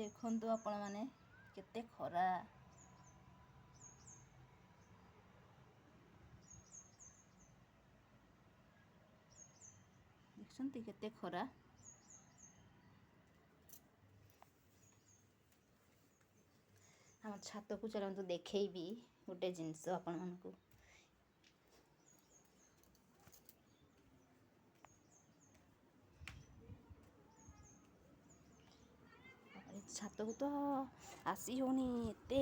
ଦେଖନ୍ତୁ ଆପଣମାନେ କେତେ ଖରା। ଦେଖୁଛନ୍ତି କେତେ ଖରା। ଆମ ଛାତକୁ ଚାଲନ୍ତୁ ଦେଖେଇବି ଗୋଟେ ଜିନିଷ ଆପଣମାନଙ୍କୁ। ଛାତକୁ ତ ଆସି ହେଉନି, ଏତେ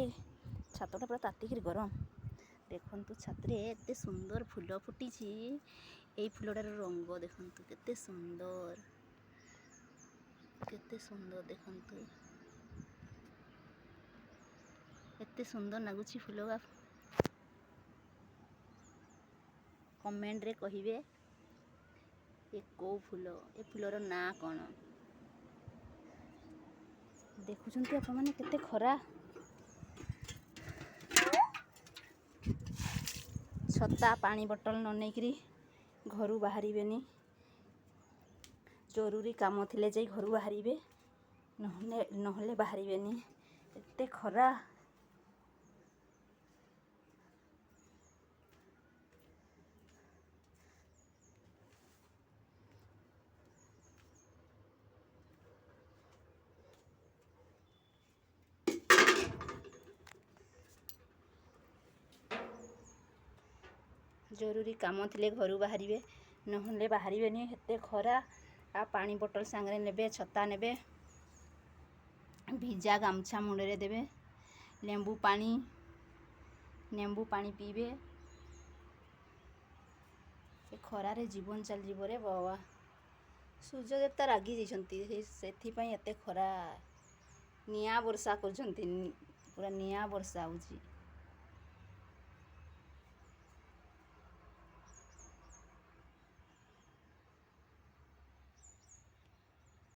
ଛାତଟା ପୁରା ତାତିକିରି ଗରମ। ଦେଖନ୍ତୁ ଛାତରେ ଏତେ ସୁନ୍ଦର ଫୁଲ ଫୁଟିଛି। ଏଇ ଫୁଲଟାର ରଙ୍ଗ ଦେଖନ୍ତୁ କେତେ ସୁନ୍ଦର, କେତେ ସୁନ୍ଦର ଦେଖନ୍ତୁ, ଏତେ ସୁନ୍ଦର ଲାଗୁଛି ଫୁଲ। କମେଣ୍ଟରେ କହିବେ ଏ କେଉଁ ଫୁଲ, ଏ ଫୁଲର ନାଁ କ'ଣ। ଦେଖୁଛନ୍ତି ଆପଣମାନେ କେତେ ଖରା। ଛତା ପାଣି ବୋଟଲ ନ ନେଇକିରି ଘରୁ ବାହାରିବେନି। ଜରୁରୀ କାମ ଥିଲେ ଯାଇ ଘରୁ ବାହାରିବେ, ନହେଲେ ବାହାରିବେନି। ଏତେ ଖରା। ଜରୁରୀ କାମ ଥିଲେ ଘରୁ ବାହାରିବେ, ନହେଲେ ବାହାରିବେନି। ଏତେ ଖରା। ଆଉ ପାଣି ବୋଟଲ ସାଙ୍ଗରେ ନେବେ, ଛତା ନେବେ, ଭିଜା ଗାମୁଛା ମୁଣ୍ଡରେ ଦେବେ, ଲେମ୍ବୁ ପାଣି ପିଇବେ। ଏ ଖରାରେ ଜୀବନ ଚାଲିଯିବ ରେ ବାବା। ସୂର୍ଯ୍ୟ ଦେବତା ରାଗି ଯାଇଛନ୍ତି, ସେଥିପାଇଁ ଏତେ ଖରା। ନିଆଁ ବର୍ଷା କରୁଛନ୍ତି, ପୁରା ନିଆଁ ବର୍ଷା ହେଉଛି।